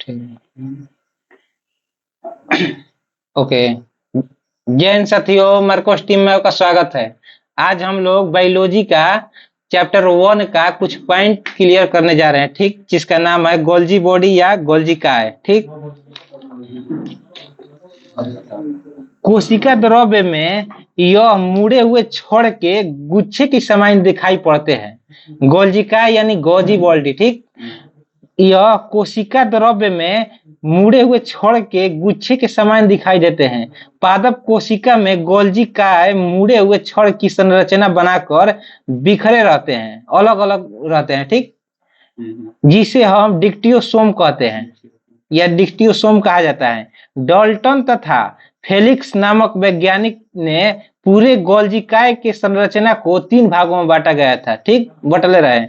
ठीक। ओके, जय हिंद साथियों, मार्कोस टीम में आपका स्वागत है। आज हम लोग बायोलॉजी का चैप्टर 1 का कुछ पॉइंट क्लियर करने जा रहे हैं, ठीक, जिसका नाम है गोल्जी बॉडी या गोल्जी काय। ठीक, कोशिका द्रव्य में यह मुड़े हुए छड़ के गुच्छे की समान दिखाई पड़ते हैं, गोल्जिका यानी गोजी बॉडी। ठीक, यह कोशिका द्रव्य में मुड़े हुए छड़ के गुच्छे के समान दिखाई देते हैं। पादप कोशिका में गोल्जी काय मुड़े हुए छड़ की संरचना बनाकर बिखरे रहते हैं, अलग अलग रहते हैं। ठीक, जिसे हम डिक्टियोसोम कहते हैं या डिक्टियोसोम कहा जाता है। डाल्टन तथा फेलिक्स नामक वैज्ञानिक ने पूरे गोल्जी काय के संरचना को 3 भागों में बांटा गया था। ठीक, बटले रहे।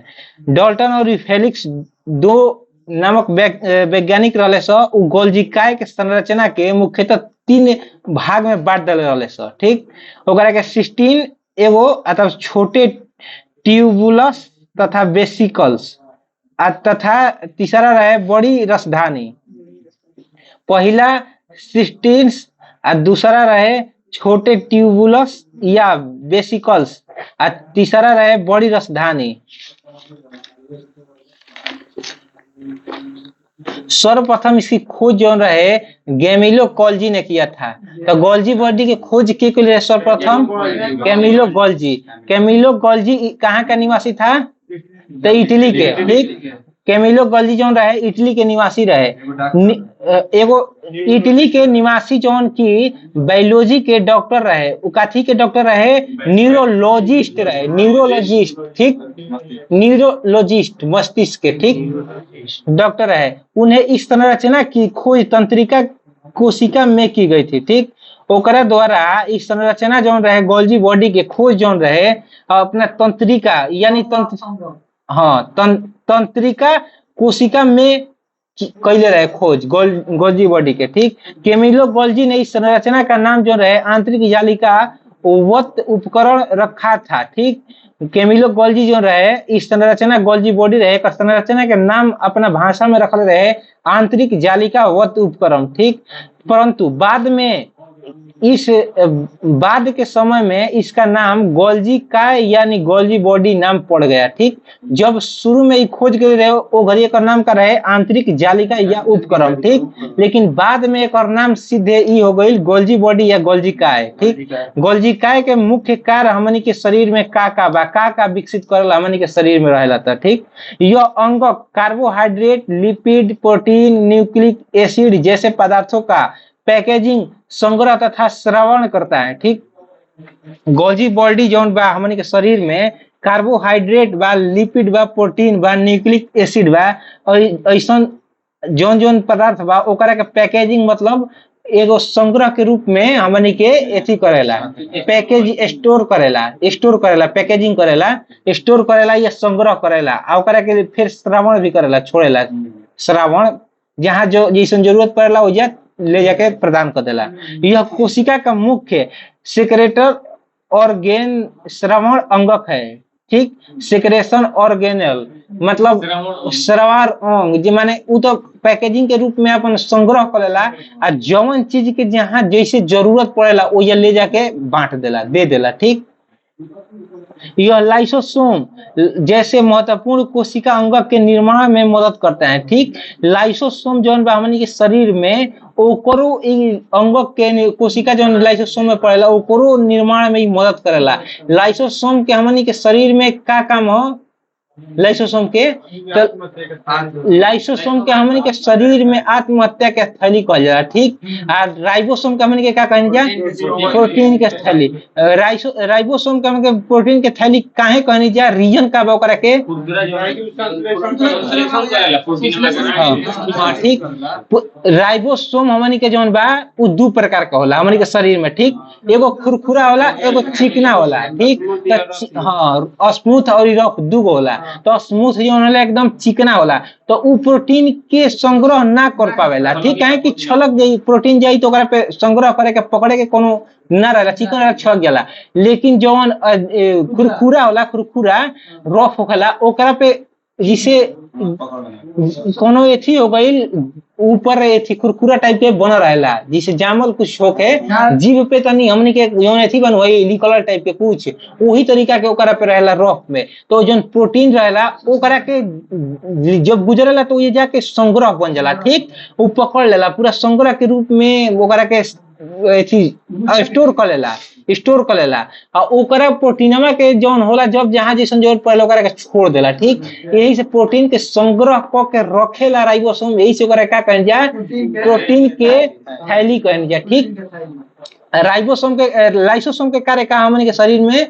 डाल्टन और फेलिक्स दो नामक वैज्ञानिक रहले सो गोल्जी काय के संरचना के मुख्यतः 3 भाग में बांट दिले रहले सो। ठीक, ओकरा के सिस्टीन एगो अथवा छोटे ट्यूबुलस तथा वेसिकल्स तथा तीसरा रहे बड़ी रसधानी। पहला सिस्टीन्स और दूसरा रहे छोटे ट्यूबुलस या वेसिकल्स और तीसरा रहे बड़ी रसधानी। सर्वप्रथम इसकी खोज जो रहे गैमिलो गोल्जी ने किया था। तो गोल्जी बॉडी की खोज के लिए सर्वप्रथम कैमिलो गोल्जी। कैमिलो गोल्जी कहाँ का निवासी था? तो इटली के। ठीक, कैमिलो गोल्जी जो रहे इटली के निवासी रहे। एगो इटली के निवासी जौन की बायोलॉजी के डॉक्टर रहे, उकाथी के डॉक्टर रहे, न्यूरोलॉजिस्ट रहे, न्यूरोलॉजिस्ट। ठीक, न्यूरोलॉजिस्ट मस्तिष्क के, ठीक, डॉक्टर रहे। उन्हें इस संरचना की खोज तंत्रिका कोशिका में की गई थी। ठीक, ओकरा द्वारा इस संरचना जो रहे गोल्जी बॉडी के खोज जो रहे अपना तंत्रिका यानी तंत्रिका कोशिका में कैले रहे खोज गोल्जी बॉडी के। ठीक, कैमिलो गोल्जी ने इस संरचना का नाम जो रहे आंतरिक जालिका वत उपकरण रखा था। ठीक, कैमिलो गोल्जी जो रहे इस संरचना गोल्जी बॉडी रहे संरचना के नाम अपना भाषा में रखल रहे आंतरिक जालिका वत उपकरण। ठीक, परंतु बाद के समय में इसका नाम गोल्जी काय यानी गोल्जी बॉडी नाम पड़ गया। ठीक, जब शुरू में खोज कर रहे वो घड़ी का नाम का रहे आंतरिक जालिका या उपकरण। ठीक, लेकिन बाद में एक और नाम सीधे ई हो गई गोल्जी बॉडी या गोल्जी काय। ठीक, गोल्जी काय के मुख्य कार्य हमनी के शरीर में का विकसित करल हमनी के शरीर में रहेला था। ठीक, यह अंग carbohydrate, lipid, protein, nucleic acid जैसे पदार्थों का पैकेजिंग, संग्रह तथा श्रवण करता है। ठीक, गोल्जी बॉडी जौन बा हमनी के शरीर में कार्बोहाइड्रेट बा, लिपिड बा, प्रोटीन बा, न्यूक्लिक एसिड बा और ऐसा जौन पदार्थ बा ओकरा के पैकेजिंग मतलब एगो संग्रह के रूप में हमनी के एथी करेला, पैकेज स्टोर करेला, पैकेजिंग करेला, स्टोर करेला या संग्रह करेला आ ओकरा के फिर श्रवण भी करेला, छोड़ेला श्रवण, जहाँ जो जैसन जरूरत पड़ेला वो ले जाके प्रदान कर देला। यह कोशिका का मुख्य सेक्रेटर ऑर्गेन श्रवण अंगक है। ठीक, सेक्रेशन ऑर्गेनल मतलब श्रवण अंग जी माने उ तो पैकेजिंग के रूप में अपन संग्रह करेला आ जौन चीज के जहाँ जैसे जरूरत पड़ेला वो ले जाके बांट देला, दे देला। ठीक, यह लाइसोसोम जैसे महत्वपूर्ण कोशिका अंगक के निर्माण में मदद करता है। ठीक, लाइसोसोम जो हमनी के शरीर में ओकरो अंगक के कोशिका जो लाइसोसोम में पड़ेला ओकरो निर्माण में मदद करेला। लाइसोसोम के हमनी के शरीर में का काम हो? लाइसोसोम के हमनी के शरीर में आत्महत्या के स्थली कहल जाला। ठीक, और राइबोसोम के हमनी के का कहल जा? प्रोटीन के स्थली। राइबोसोम के हमनी के प्रोटीन के थैली काहे कहनी जा? रीजन का बा ओकरा के ठीक, राइबोसोम हमनी के जौन बा उ 2 प्रकार का होला हमनी के शरीर में। ठीक, एगो खुरखुरा होला, एगो चिकना होला। ठीक, तो स्मूथ और रफ 2 गो होला। तो स्मूथ जो होला एकदम चिकना होला तो उ प्रोटीन के संग्रह ना कर पावेला। ठीक है कि छलक जाई प्रोटीन जाई तो ओकरा पे संग्रह करे के पकड़े के कोनो ना रहेला, चिकन वाला छलक जाला। लेकिन जौन खुरखुरा होला, खुरखुरा रफ होला ओकरा पे जिसे कोनो एथी हो गई ऊपर एथी कुरकुरा टाइप के बन रहेला जिसे जामल कुछ होके जीभ पे तनी हमनी के जौन एथी बन वही लिकलर टाइप के कुछ वही तरीका के ओकरा पे रहेला रफ में। तो जौन प्रोटीन रहेला ओकरा के जब गुजरेला तो ये जाके संग्रह बन जाला, ठीक, वो पकड़ लेला पूरा संग्रह के रूप में ओकरा के एथी स्टोर कर लेला और ओकरा प्रोटीनमा के जौन होला जब जहां जैसन जरूरत पड़ेला ओकरा के छोड़ देला, ठीक। यही से प्रोटीन के संग्रह क के रखेला राइबोसोम, यही से ओकरा का कहल जाए प्रोटीन के थैली कहल जाए, ठीक। राइबोसोम के लाइसोसोम के कार्य का हमन के शरीर में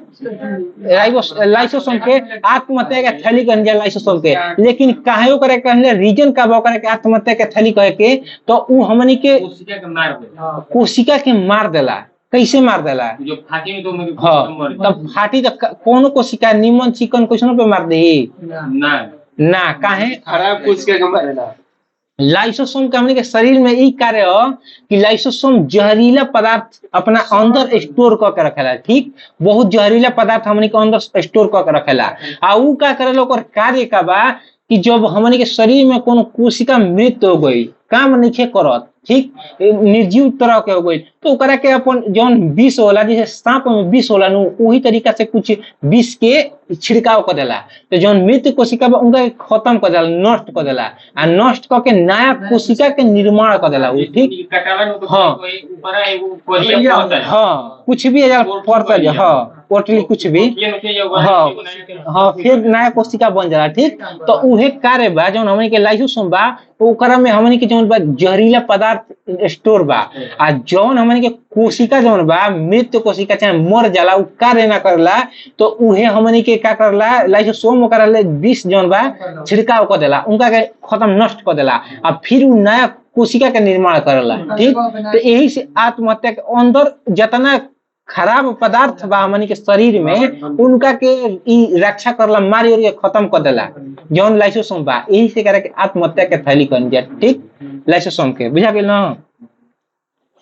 लाइसोसोम के आत्महत्या के थैली कहल जाए लाइसोसोम के, लेकिन काहे ओकरा कहल रीजन का ओकरा के आत्महत्या के थैली कहे के तो उ हमन के कोशिका के मार देला। कैसे मार देला? जो फाटी में तो हाँ, तब फाटी तो कोनो कोशिका निमन चिकन क्वेश्चन पे मार दे ना काहे खराब कोशिका के मारेला। लाइसोसोम का हमने के शरीर में ई कार्य हो कि लाइसोसोम जहरीला पदार्थ अपना अंदर स्टोर करके रखेला, ठीक। बहुत जहरीला पदार्थ हमने के अंदर स्टोर करके रखेला आ ऊ का करेला ओकर कार्य का बा कि जब हमने के शरीर में कोनो कोशिका मृत्यु हो गई काम नहीं करत, ठीक, निर्जीव तरह के हो गई तो ओकरा के अपन जौन विष होला जैसे सांप में विष होला नु वही तरीका से कुछ विष के छिड़काव कर देला तो जौन मृत कोशिका बा उनका खत्म कर देला, नष्ट कर देला आ नष्ट करके नया कोशिका के निर्माण कर देला, ठीक। हाँ कुछ भी पड़ता है, हाँ पोटली कुछ भी हाँ फिर नया कोशिका बन जाला, ठीक। तो उहे कार्य बा जौन हमनी के लाइसोसोम बा ओकरा में हमनी के जौन बा जहरीला पदार्थ स्टोर बा आ जौन हमनी के कोशिका जौन बा मृत कोशिका चाहे मर जाला उ कार्य ना करला तो उहे हमनी के का करला लाइसोसोम ओकरा ले विष जौन बा छिड़काव कर देला उनका के खत्म नष्ट कर देला आ फिर उ नया कोशिका के निर्माण करला, ठीक। तो यही से आत्महत्या के अंदर जितना खराब पदार्थ बा हमनी के शरीर में उनका के ई रक्षा करला मारी और खत्म कर देला जौन लाइसोसोम बा, यही से करे के आत्महत्या के थैली कहल जाए, ठीक। लाइसोसोम के बुझा गेल ना?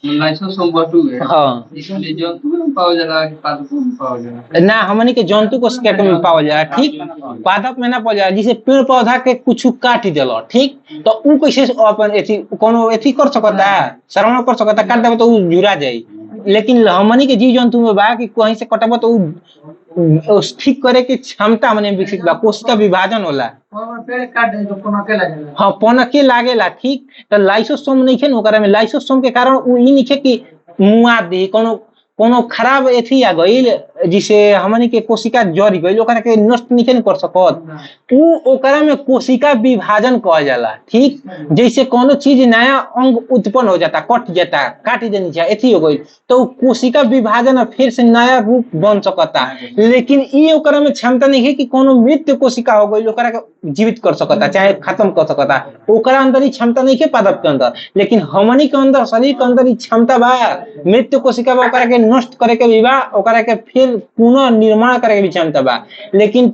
लाइसोसोम वस्तु है हाँ इसमें जंतु में पावल जाला कि पादप में पावल जाला? ना हमनी के जंतु कोशिका के में पावल जाला, ठीक। पादप में ना पावल जाला जैसे पेड़ पौधा के कुछ काट देलो, ठीक, तो उ कैसे अपन एथी कोनो एथी कर सकता श्रवण कर सकता काट देबो तो उ जुड़ा जाई, लेकिन हमनी के जीव जंतु में बा कि कहीं से कटबो तो उ ठीक करे के क्षमता हमने विकसित बा, कोशिका विभाजन होला पेड़ काट दे तो पनके लागेला, हाँ पनके लागेला, ठीक। तो लाइसोसोम नहीं खे ओकरा में लाइसोसोम के कारण उ ई नहीं खे कि मुआ दी कोनो खराब एथी आ गइल जिसे हमनी के कोशिका जड़ गइल ओकरा के नष्ट नहीं कर सकत उ ओकरा में कोशिका विभाजन कहल जाला, ठीक। जैसे कोनो चीज नया अंग उत्पन्न हो जाता कट जाता काट देनी चाहिए एथी हो गइल तो कोशिका विभाजन फिर से नया रूप बन सकता, लेकिन ई ओकरा में क्षमता नहीं है कि कोनो मृत कोशिका हो गइल ओकरा के जीवित कर सकता चाहे खत्म कर सकता, ओकरा अंदर ई क्षमता नहीं है पादप के अंदर, लेकिन हमनी के अंदर शरीर के अंदर ई क्षमता बा मृत कोशिका बा ओकरा के नष्ट करे के भी बा ओकरा के फिर पुनः निर्माण करे के भी क्षमता बा, लेकिन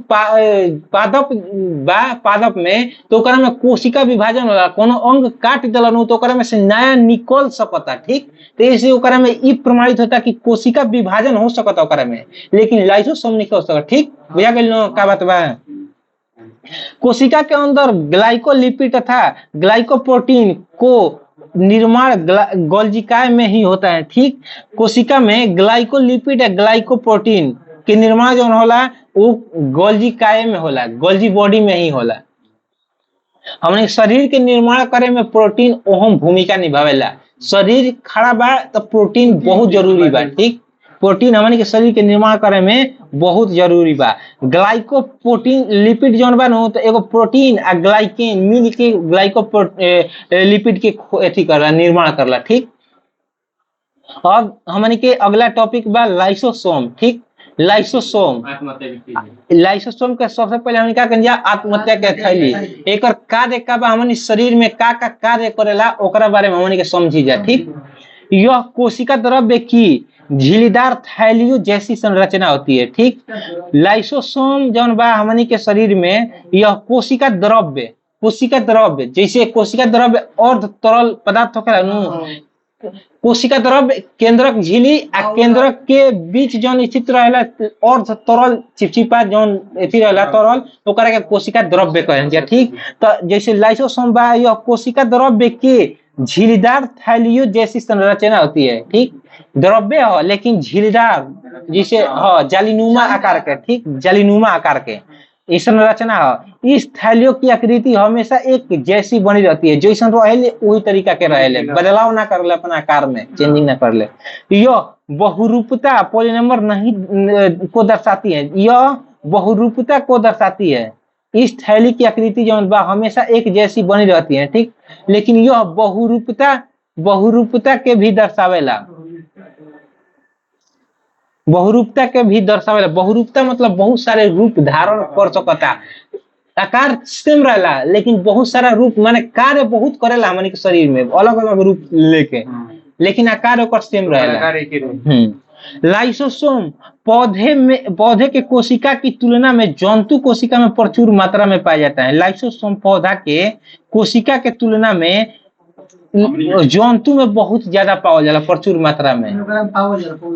पादप में तो ओकरा में कोशिका विभाजन होला कोनो अंग काट देलन तो ओकरा में से नया निकल सकता, ठीक। तो ऐसे ओकरा में ई प्रमाणित होता कि कोशिका विभाजन हो सकता ओकरा में, लेकिन लाइसोसोम नहीं हो सकता, ठीक। बुझा गेल न का बात बा? कोशिका के अंदर ग्लाइकोलिपिड तथा ग्लाइकोप्रोटीन को निर्माण गोल्जिकाय में ही होता है, ठीक। कोशिका में ग्लाइकोलिपिड या ग्लाइकोप्रोटीन के निर्माण जो होला वो गोल्जिकाय में होला, गोल्जी बॉडी में ही होला। हमने शरीर के निर्माण करे में प्रोटीन अहम भूमिका निभावेला, शरीर खड़ा बा तो प्रोटीन बहुत जरूरी बा, ठीक। प्रोटीन हमन के शरीर के निर्माण करे में बहुत जरूरी बा। ग्लाइकोप्रोटीन लिपिड जौन बा नो तो एगो प्रोटीन आ ग्लाइकेन मिल के लिपिड के एथी करला निर्माण करला, ठीक। अब हमन के अगला टॉपिक बा लाइसोसोम, ठीक। लाइसोसोम के सबसे पहले हमन का कहिया आत्महत्या के थैली एकर कार्य का बा हमन शरीर में का कार्य करेला ओकरा बारे में हमन के समझी जा, ठीक। यह कोशिका द्रव्य की झिल्लीदार थैलियों जैसी संरचना होती है, ठीक। लाइसोसोम जौन बा हमनी के शरीर में यह कोशिका द्रव्य जैसे कोशिका द्रव्य अर्ध तरल पदार्थ होखेला नु कोशिका द्रव्य केंद्रक झिल्ली आ केंद्रक के बीच जौन स्थित रहेला और तरल चिपचिपा जौन एथी रहेला तरल ओकरा के कोशिका द्रव्य कहल जा। ठीक, तो जैसे लाइसोसोम बा यह कोशिका द्रव्य के झिल्लीदार थैलियों जैसी संरचना होती है। ठीक, द्रव्य हो लेकिन झिल्लीदार, जिसे जालीनुमा आकार के, ठीक, जालीनुमा आकार के इस संरचना हो। इस थैलियों की आकृति हमेशा एक जैसी बनी रहती है, जैसा रहेले वही तरीका के रहेले, बदलाव ना कर ले, अपना आकार में चेंजिंग ना कर ले। यह बहुरूपता पॉलीनंबर नहीं को दर्शाती है, यह बहुरूपता को दर्शाती है। इस थैली की आकृति जो बा हमेशा एक जैसी बनी रहती है। ठीक, लेकिन यह बहुरूपता के भी दर्शावेला, बहुरूपता के भी दर्शावेला। बहुरूपता मतलब बहुत सारे रूप धारण कर सकता, आकार सेम रहेला लेकिन बहुत सारा रूप माने कार्य बहुत करेला हमनी के शरीर में अलग अलग रूप लेके, लेकिन आकार ओकर सेम रहेला। लाइसोसोम पौधे के कोशिका की तुलना में जंतु कोशिका में प्रचुर मात्रा में पाया जाता है। लाइसोसोम पौधा के कोशिका के तुलना में जंतु में बहुत ज्यादा पावल जाला, प्रचुर मात्रा में।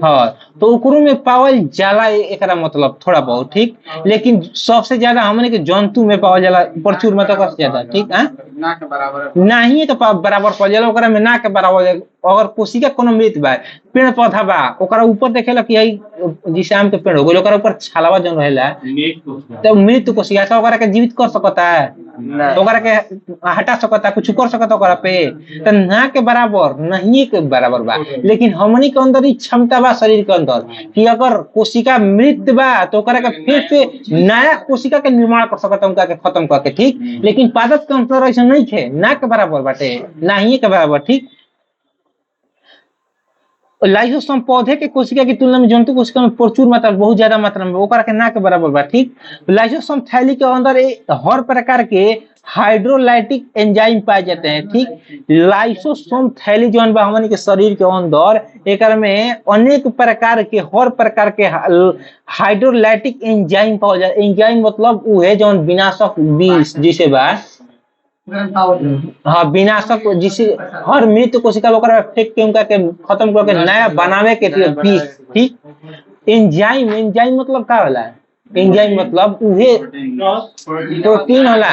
हाँ, तो ओकरो में पावल जाला एकरा मतलब थोड़ा बहुत। ठीक, लेकिन सबसे ज्यादा हमने के जंतु में पावल जाला प्रचुर मात्रा से ज्यादा। ठीक, ना के बराबर नहीं तो बराबर पावल जाला, ओकरा में ना के बराबर। अगर कोशिका कोनो मृत बा, पेड़ पौधा बा, ओकरा ऊपर देखेला कि हई जैसे आम के पेड़ हो गइल, ओकरा ऊपर छालावा जौन रहेला तो मृत कोशिका से ओकरा के जीवित कर सकता है, ओकरा के हटा सकता, कुछ कर सकता ओकरा पे, तो ना के बराबर नहीं के बराबर बा। लेकिन हमनी के अंदर ही क्षमता बा शरीर के अंदर कि अगर कोशिका मृत बा तो ओकरा के फिर से नया कोशिका के निर्माण कर सकता, उनका के खत्म करके। ठीक, लेकिन पादप के अंदर ऐसा नहीं है, ना के बराबर बाटे, नहीं के बराबर। ठीक, लाइसोसोम पौधे के कोशिका की तुलना में जंतु कोशिका में प्रचुर मात्रा, बहुत ज्यादा मात्रा में ओकरा के ना के बराबर बा। ठीक, लाइसोसोम थैली के अंदर हर प्रकार के हाइड्रोलाइटिक एंजाइम पाए जाते हैं। ठीक, लाइसोसोम थैली जो बा हमन के शरीर के अंदर एकर में अनेक प्रकार के हर प्रकार के हाइड्रोलाइटिक एंजाइम पावल जाए। एंजाइम मतलब उ है जौन विनाशक विष जिसे बा, हाँ, विनाशक जिसे हर मृत कोशिका ओकरा फेंक के उनका के खत्म करके नया बनावे के विष। ठीक, एंजाइम मतलब का होला? एंजाइम मतलब उहे प्रोटीन होला।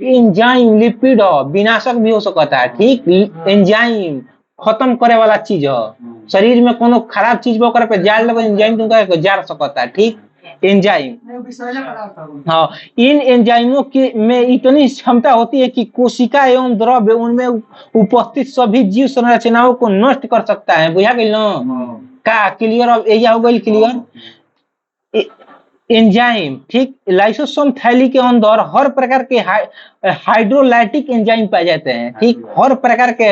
एंजाइम लिपिड हो, विनाशक भी हो सकता है। ठीक, एंजाइम खत्म करे वाला चीज हो, शरीर में कोनो खराब चीज बा ओकरा पे जाल लगे एंजाइम तुमका जार सकता है। ठीक, एंजाइम, हाँ, इन एंजाइमों की में इतनी क्षमता होती है कि कोशिका एवं द्रव्य उनमें उपस्थित सभी जीव संरचनाओं को नष्ट कर सकता है। बुझा गई ना का? क्लियर? अब यही हो गई क्लियर। एंजाइम, ठीक, लाइसोसोम थैली के अंदर हर प्रकार के हाइड्रोलाइटिक एंजाइम पाए जाते हैं। ठीक, हर प्रकार के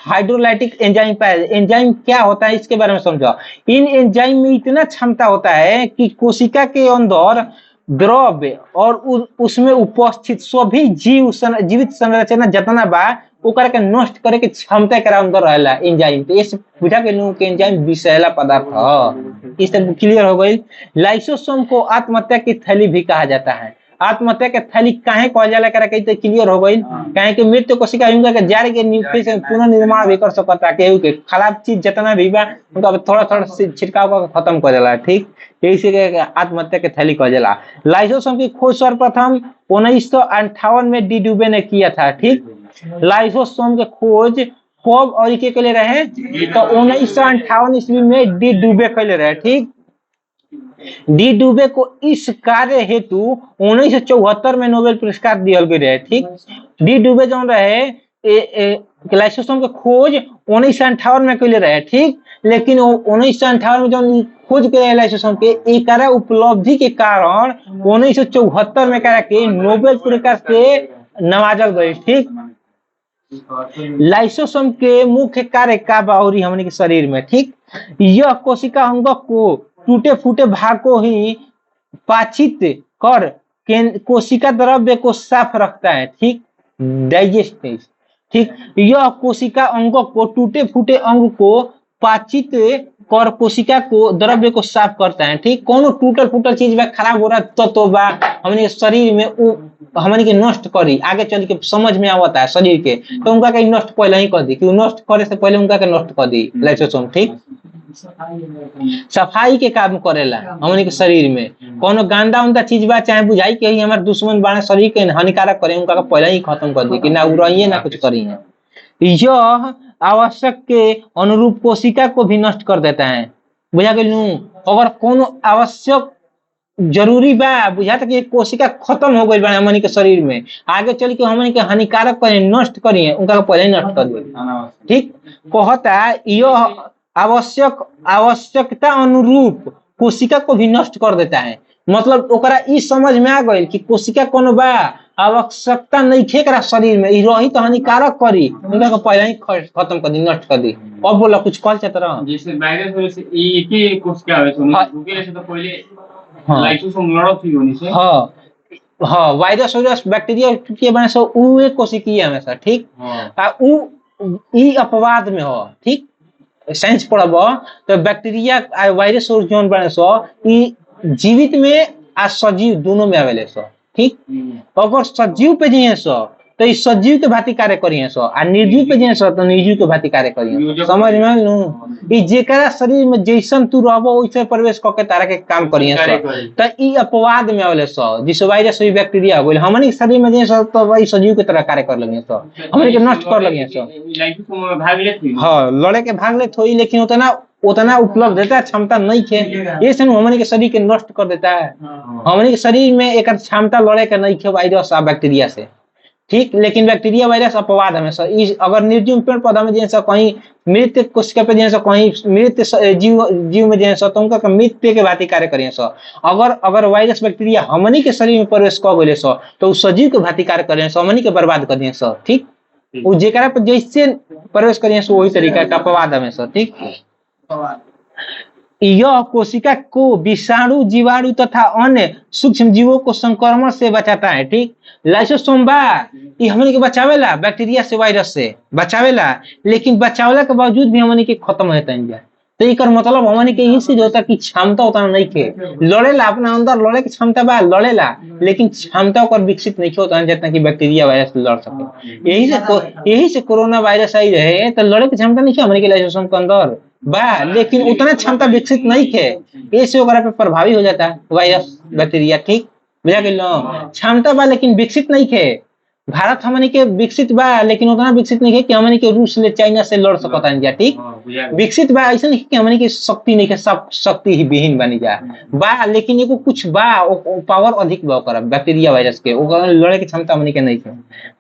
हाइड्रोलाइटिक एंजाइम पाए। एंजाइम क्या होता है इसके बारे में समझो। इन एंजाइम में इतना क्षमता होता है कि कोशिका के अंदर द्रव्य और उसमें उपस्थित सभी जीवित संरचना जितना बा ओकरा के नष्ट करे के क्षमता एकरा अंदर रहेला एंजाइम। तो इस बुझा के नु के एंजाइम विषैला पदार्थ है। इस तक क्लियर हो गई। लाइसोसोम को आत्महत्या की थैली भी कहा जाता है। आत्महत्या के थैली काहे कहल जाला करा कई तो क्लियर हो गई। काहे कि मृत कोशिका उनका के जार के फिर से पुनर्निर्माण भी कर सकता, केहू के खराब चीज जितना भी बा उनका थोड़ा थोड़ा छिड़काव करके खत्म कर देला। ठीक, यही से आत्महत्या के थैली कहल जाला। लाइसोसोम की खोज सर्वप्रथम 1958 में डी डुबे ने किया था। ठीक, लाइसोसोम के खोज कब और के लिए रहे तो 1958 ईस्वी में डी डुबे कैले रहे। ठीक, डी डुबे को इस कार्य हेतु 1974 में नोबेल पुरस्कार दिया गया रहे। ठीक, डी डुबे जो रहे लाइसोसोम के खोज 1958 में कैले रहे। ठीक, लेकिन 1958 में जो खोज के लाइसोसोम के एक उपलब्धि के कारण 1974 में करा के नोबेल पुरस्कार से नवाजल गए। ठीक, लाइसोसोम के मुख्य कार्य का बाउरी हमने के शरीर में। ठीक, यह कोशिका अंगक को टूटे फूटे भाग को ही पाचित कर कोशिका द्रव्य को साफ रखता है। ठीक, डाइजेस्ट। ठीक, यह कोशिका अंगों को टूटे फूटे अंग को पाचित कर कोशिका को द्रव्य को साफ करता है। ठीक, कोनो टूटल फूटल चीज बा, खराब हो रहा तत्व बा हमने के शरीर में उ हमने के नष्ट करी, आगे चल के समझ में आवता है शरीर के, तो उनका के नष्ट पहले ही कर दी, कि नष्ट करे से पहले उनका के नष्ट कर दी लाइसोसोम। ठीक, सफाई के काम करेला हमने के शरीर में। कोनो गंदा उनका चीज बा चाहे बुझाई के ही हमारे दुश्मन बा शरीर के हानिकारक करे, उनका के पहले ही खत्म कर दी कि ना उड़ाइए ना कुछ करिए। यह आवश्यक के अनुरूप कोशिका को भी नष्ट कर देता है। बुझा गई नू, अगर कोनो आवश्यक जरूरी बा बुझाता कि कोशिका खत्म हो गई बा हमनी के शरीर में, आगे चल के हमनी के हानिकारक करे नष्ट करिए, उनका पहले ही नष्ट कर दिए। ठीक, कहता यह आवश्यकता अनुरूप कोशिका को भी नष्ट कर देता है। मतलब ओकरा ई समझ में आ गई कि कोशिका कोनो बा आवश्यकता नहीं थे करा शरीर में, ई रही तो हानिकारक करी, उनका को पहले ही खत्म कर दी, नष्ट कर दी। अब बोला कुछ कल चाहता जैसे वायरस होने से एक ही कोशिका आवे तो रुके से तो पहले लाइसोसोम लड़त ही होनी से। हाँ हाँ, वायरस बैक्टीरिया के बने सो उ एक कोशिकीय हमेशा। ठीक, आ उ ई अपवाद में हो। ठीक, साइंस पढ़ब तो बैक्टीरिया आ वायरस और जोन बने सो ई जीवित में आ सजीव दोनों में आवेले सो। ठीक, अगर सजीव पे जिए सो तो इस सजीव के भांति कार्य करिए सो, आ निर्जीव पे जिए सो तो निर्जीव के भांति कार्य करिए। समझ में आइल? ई जेकरा शरीर में जैसन तू रहबो वैसे प्रवेश करके तारा के काम करिए सो, तो ई अपवाद में आवेले सो। जिस वायरस हुई बैक्टीरिया हो गइल हमनी के शरीर में जिए सो तो वही सजीव के तरह कार्य कर लगे सो, हमनी के नष्ट कर लगे सो। लाइसोसोम में भाग लेत हुई। हाँ, लड़े के भाग लेत होई, लेकिन उतना उपलब्ध देता है क्षमता नहीं है, ये से हमनी के शरीर के नष्ट कर देता है। हमनी के शरीर में एक क्षमता लड़े के नहीं है वायरस आ बैक्टीरिया से। ठीक, लेकिन बैक्टीरिया वायरस अपवाद हमेशा। अगर निर्जीव पेड़ पौधा में जैसा कहीं मृत कोशिका पे जैसा कहीं मृत जीव में जैसा तो उनका मृत पे के भांति कार्य करिए सो। अगर वायरस बैक्टीरिया हमनी के शरीर में प्रवेश कर गए सो तो उस सजीव के भांति कार्य करिए सो, हमनी के बर्बाद कर दिए सो। ठीक, वो जेकरा पे जैसे प्रवेश करिए सो वही तरीका का अपवाद हमेशा। ठीक, यह कोशिका को विषाणु जीवाणु तथा अन्य सूक्ष्म जीवों को संक्रमण से बचाता है। ठीक, लाइसोसोम बा ये हमनी के बचावेला बैक्टीरिया से वायरस से बचावेला, लेकिन बचावला के बावजूद भी हमनी के खत्म हो जाता है। तो एकर मतलब हमनी के यही चीज होता कि क्षमता उतना नहीं के लड़ेला, अपना अंदर लड़े की क्षमता बा लड़ेला, लेकिन क्षमता ओकर विकसित नहीं होता जितना कि बैक्टीरिया वायरस लड़ सके। यही से कोरोना वायरस आई रहे तो लड़े की क्षमता नहीं है हमनी के लाइसोसोम के अंदर बा, लेकिन उतना क्षमता विकसित नहीं है, ऐसे ओकरा पे प्रभावी हो जाता है वायरस बैक्टीरिया। ठीक, बुझा गइल? क्षमता बा लेकिन विकसित नहीं है। भारत हमनी के विकसित बा लेकिन उतना विकसित नहीं है कि हमनी के रूस ले चाइना से लड़ सकता है। ठीक, विकसित बा ऐसा नहीं कि हमनी के शक्ति नहीं है, सब शक्ति ही विहीन बनी जा बा, लेकिन एगो कुछ बा पावर अधिक बा ओकरा बैक्टीरिया वायरस के, ओकरा लड़े के क्षमता हमनी के नहीं है।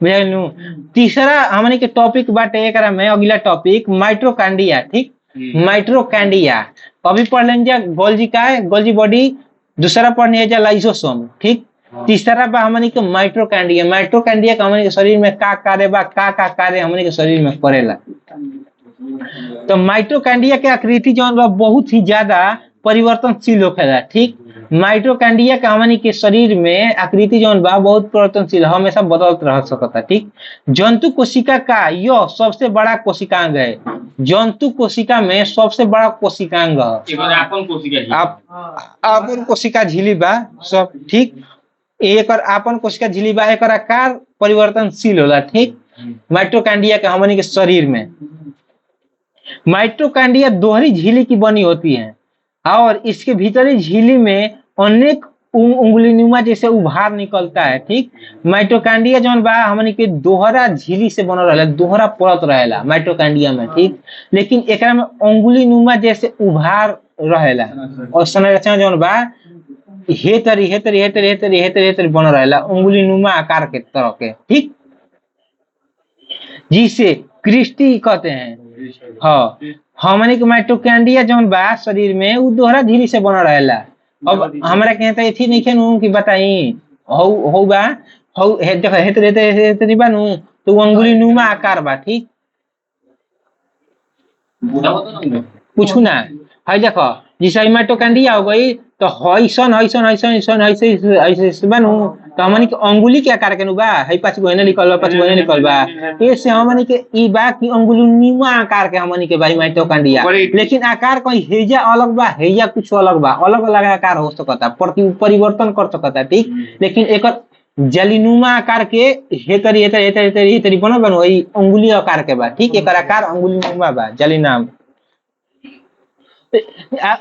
बुझाइल? तीसरा हमनी के टॉपिक बाटे एकरा में, अगला टॉपिक माइटोकॉन्ड्रिया। ठीक, माइटोकॉन्ड्रिया अभी पढ़ लेंगे गोल्जी का है, गोल्जी बॉडी। दूसरा पढ़ने जा लाइसोसोम। ठीक, तीसरा बा हमनी के माइटोकॉन्ड्रिया। माइटोकॉन्ड्रिया का हमनी के शरीर में का कार्य बा, का कार्य हमनी के शरीर में करेला। तो माइटोकॉन्ड्रिया के आकृति जो बा बहुत ही ज्यादा परिवर्तनशील होखेला। ठीक, माइटोकॉन्ड्रिया का हमनी के शरीर में आकृति जो बा बहुत परिवर्तनशील हमेशा बदलत रह सकता। ठीक, जंतु कोशिका का यह सबसे बड़ा कोशिकांग है। जंतु कोशिका में सबसे बड़ा कोशिकांग आपन कोशिका झिल्ली बा सब। ठीक, एक आपन कोशिका झिल्ली बा, एक आकार परिवर्तनशील होला। ठीक, माइटोकॉन्ड्रिया के हमनी के शरीर में माइटोकॉन्ड्रिया दोहरी झिल्ली की बनी होती है और इसके भीतरी झिल्ली में अनेक उंगलीनुमा जैसे उभार निकलता है। ठीक, माइटोकॉन्ड्रिया जौन बा हमनी के दोहरा झिल्ली से बनल रहेला, दोहरा परत रहेला माइटोकॉन्ड्रिया में। ठीक, लेकिन एकरा में उंगलीनुमा जैसे उभार रहेला और संरचना जौन बा हेतरी बनल रहेला उंगलीनुमा आकार के तरह के। ठीक, जिसे क्रिस्टी कहते हैं। हाँ, हमनी के माइटोकॉन्ड्रिया जौन बा शरीर में वो दोहरा झिल्ली से बनल रहेला। अब हमरा कहता थी नहीं खेनू कि बताई हो बा हो हेतरी बानू तो अंगुली नुमा आकार बा। ठीक, पूछू ना है देखो जैसे माइटोकॉन्ड्रिया हो गई तो ऐसन बानू तो हमनी के अंगुली के आकार के नु बा, है 5 गो एने निकल बा, 5 गो एने निकल बा, ऐसे हमनी के ई बा कि अंगुलिनुमा आकार के हमनी के भाई माइटोकॉन्ड्रिया। लेकिन आकार कहीं हेजा अलग बा, हेजा कुछ अलग बा, अलग अलग आकार हो सकता, परिवर्तन कर सकता, ठीक। लेकिन एक जलीनुमा आकार के हेतरी बनल बा, वही अंगुली आकार के बा, ठीक। एकर आकार अंगुलिनुमा बा, जलीनाम।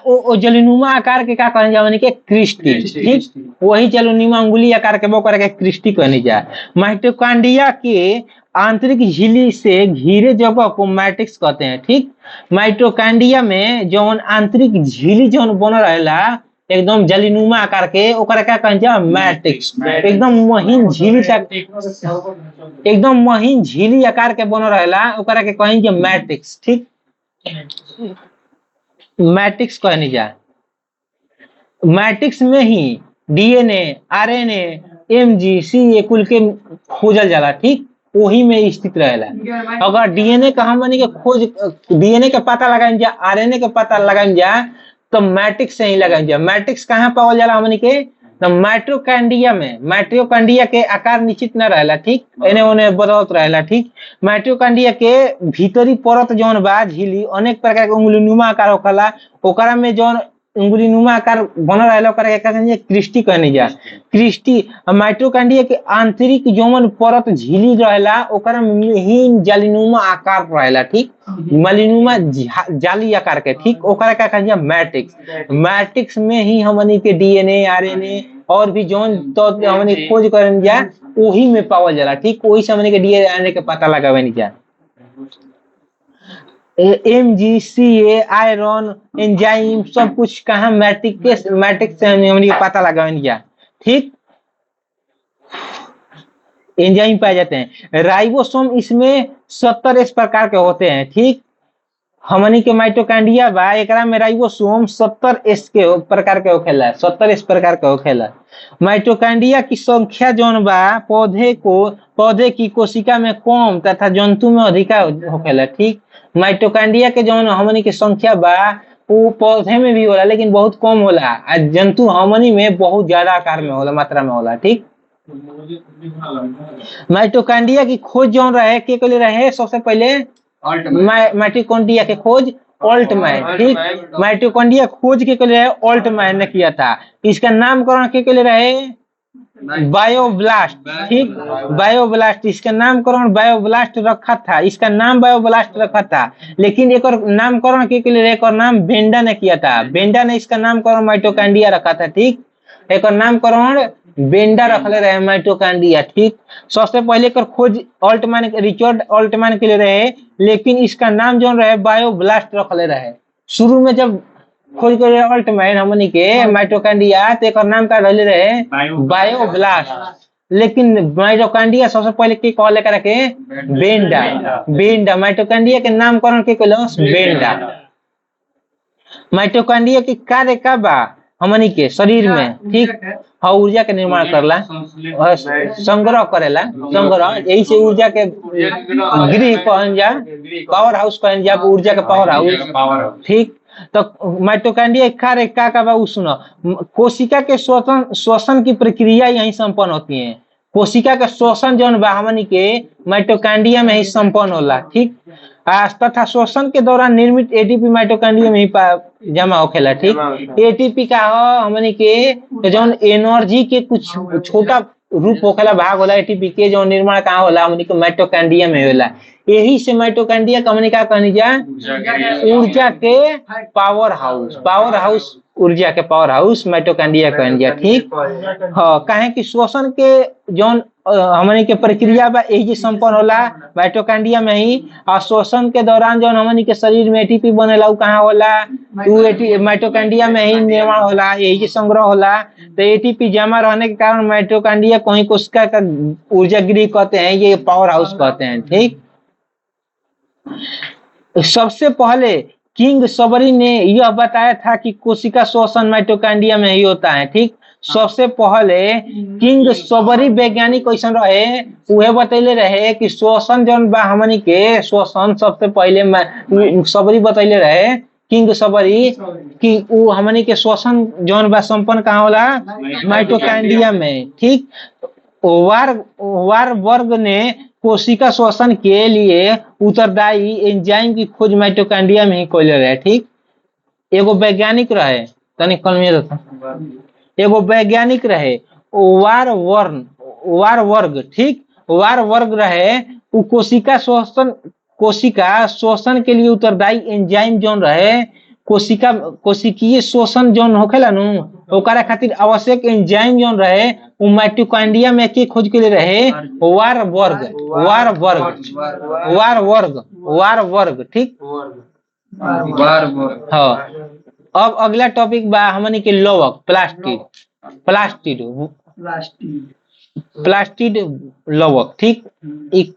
ओ जलीनुमा आकार के का कहल जा, के क्रिस्टी, ठीक। वही जलीनुमा अंगुली आकार के वो करे क्रिस्टी कहनी जा। माइटोकॉन्ड्रिया के आंतरिक झिल्ली से घिरे जगह को मैट्रिक्स कहते हैं, ठीक। माइटोकॉन्ड्रिया में जौन आंतरिक झिल्ली जौन बन रहेला एकदम जलीनुमा आकार के, ओकरा क्या कहल जा, मैट्रिक्स। एकदम महीन झिल्ली तक, एकदम महीन झिल्ली आकार के बन रहेला, ओकरा के कहल जा मैट्रिक्स, ठीक। मैट्रिक्स कहनी जा। मैट्रिक्स में ही डीएनए, आरएनए, एमजी, कुल के खोजल जाला, ठीक। वही में स्थित रहेला। अगर डीएनए का हमनी के खोज, डीएनए के पता लगाएं जा, आरएनए के पता लगाएं जा, तो मैट्रिक्स से ही लगाएं जा। मैट्रिक्स कहाँ पावल जाला हमनी के, तो माइटोकॉन्ड्रिया में। माइटोकॉन्ड्रिया के आकार निश्चित न रहेला, ठीक, एने ओने बदलत रहेला, ठीक। माइटोकॉन्ड्रिया के भीतरी परत जौन बा झिल्ली अनेक प्रकार के उंगलीनुमा आकार होखेला, ओकरा में जौन उंगलीनुमा आकार बनल रहेला ओकरा के कहल जा क्रिस्टी कहनी जा। क्रिस्टी माइटोकॉन्ड्रिया के आंतरिक जौन परत झिल्ली रहेला ओकरा में महीन जालीनुमा आकार रहेला, ठीक। मलिनुमा जाली आकार के, ठीक। ओकरा का कहल जा मैट्रिक्स। मैट्रिक्स में ही हमनी के डीएनए, आरएनए और भी जौन तो हमनी खोज करन जा वही में पावल जाला, ठीक। वही से हमनी के डीएनए, आरएनए के पता लगावेनी जा। एमजी, आयरन, एंजाइम सब कुछ कहाँ मैट्रिक्स से हमनी के पता लगावेनी जा, ठीक। एंजाइम पाए जाते हैं। राइबोसोम इसमें 70 इस प्रकार के होते हैं, ठीक। हमनी के माइटोकॉन्ड्रिया बा, एकरा में राइबोसोम 70 इस के प्रकार के होखेला, 70 इस प्रकार के होखेला। माइटोकॉन्ड्रिया की संख्या जौन बा पौधे की कोशिका में कम तथा जंतु में अधिक होखेला, ठीक। माइटोकॉन्ड्रिया के जौन हमनी के संख्या बा वो पौधे में भी होला लेकिन बहुत कम होला, जंतु हमनी में बहुत ज्यादा आकार में होला, मात्रा में होला, ठीक। माइटोकॉन्ड्रिया की खोज जौन रहे के लिए रहे, सबसे पहले माइटोकॉन्ड्रिया के खोज ऑल्टमैन, ठीक। माइटोकॉन्ड्रिया खोज के लिए ऑल्टमैन ने किया था। इसका नामकरण के लिए रहे बायोब्लास्ट, ठीक। बायोब्लास्ट, इसका नामकरण बायोब्लास्ट रखा था, इसका नाम बायोब्लास्ट रखा था। लेकिन एक नामकरण के लिए एक नाम बेंडा ने किया था। बेंडा ने इसका नामकरण माइटोकॉन्ड्रिया रखा था, ठीक। एक नामकरण बेंडा रखले रहे माइटोकॉन्ड्रिया, ठीक। सबसे पहले कर खोज ऑल्टमैन, रिचर्ड ऑल्टमैन के लिए रहे, लेकिन इसका नाम जो रहे बायोब्लास्ट रखले रहे। शुरू में जब खोज करे ऑल्टमैन हमनी के माइटोकॉन्ड्रिया तो एक नाम का रहे बायोब्लास्ट, लेकिन माइटोकॉन्ड्रिया सबसे पहले के कहले करके बेंडा। माइटोकॉन्ड्रिया के नामकरण के कहलस बेंडा। माइटोकॉन्ड्रिया की कार्य का बा हमनी के शरीर में, ठीक। हाँ, ऊर्जा के निर्माण करला, संग्रह करेला, संग्रह, यही से ऊर्जा के गृह कहन जा, पावर हाउस कहन जा, ऊर्जा के पावर हाउस, ठीक। तो माइटोकॉन्ड्रिया कार्य का बा सुनो। कोशिका के श्वसन की प्रक्रिया यही संपन्न होती है। कोशिका के श्वसन जौन बा हमनी के माइटोकॉन्ड्रिया में ही संपन्न होला, ठीक। तथा श्वसन के दौरान निर्मित एटीपी माइटोकॉन्ड्रिया में ही जमा होखेला, ठीक। एटीपी का हमनी के जौन एनर्जी के कुछ छोटा रूप होखेला, भाग होला एटीपी के, जो निर्माण कहाँ होला हमनी के माइटोकॉन्ड्रिया में होला। यही से माइटोकॉन्ड्रिया का हमनी का कहनी जा ऊर्जा के पावर हाउस, ऊर्जा के पावर हाउस माइटोकॉन्ड्रिया कहनी जा, ठीक। हाँ, काहे कि श्वसन के जौन हमनी के प्रक्रिया बा यही संपन्न होला माइटोकॉन्ड्रिया में ही। और श्वसन के दौरान जौन हमनी के शरीर में एटीपी बनेला उ कहाँ होला, माइटोकॉन्ड्रिया में ही निर्माण होला, यही संग्रह होला। तो एटीपी जमा रहने के कारण माइटोकॉन्ड्रिया को ही कोशिका का ऊर्जा गृह कहते हैं, ये पावर हाउस कहते हैं, ठीक। सबसे पहले किंग सबरी ने यह बताया था कि कोशिका श्वसन माइटोकॉन्ड्रिया में ही होता है, ठीक। सबसे पहले किंग सबरी वैज्ञानिक कैसन रहे, वह बतैले रहे कि श्वसन जौन बा हमनी के श्वसन सबसे पहले सबरी बतैले रहे किंग सबरी कि उ हमनी के श्वसन जौन बा संपन्न कहाँ होला, माइटोकांड्रिया में। ठीक, वार वार वर्ग ने कोशिका श्वसन के लिए उत्तरदायी एंजाइम की खोज माइटोकांड्रिया में ही कइले रहे। ठीक, एगो वैज्ञानिक रहे, तनी कलमे था, एगो वैज्ञानिक रहे वार वर्ग। ठीक, वार वर्ग रहे, उ कोशिका श्वसन के लिए उत्तरदायी एंजाइम जौन रहे, कोशिकीय श्वसन जौन होखेला नु, ओकरा खातिर आवश्यक एंजाइम जौन रहे उ माइटोकांड्रिया में के खोज के लिए रहे, वार वर्ग। ठीक, हाँ। अब अगला टॉपिक बा हमनी के लवक, प्लास्टिड लवक। ठीक,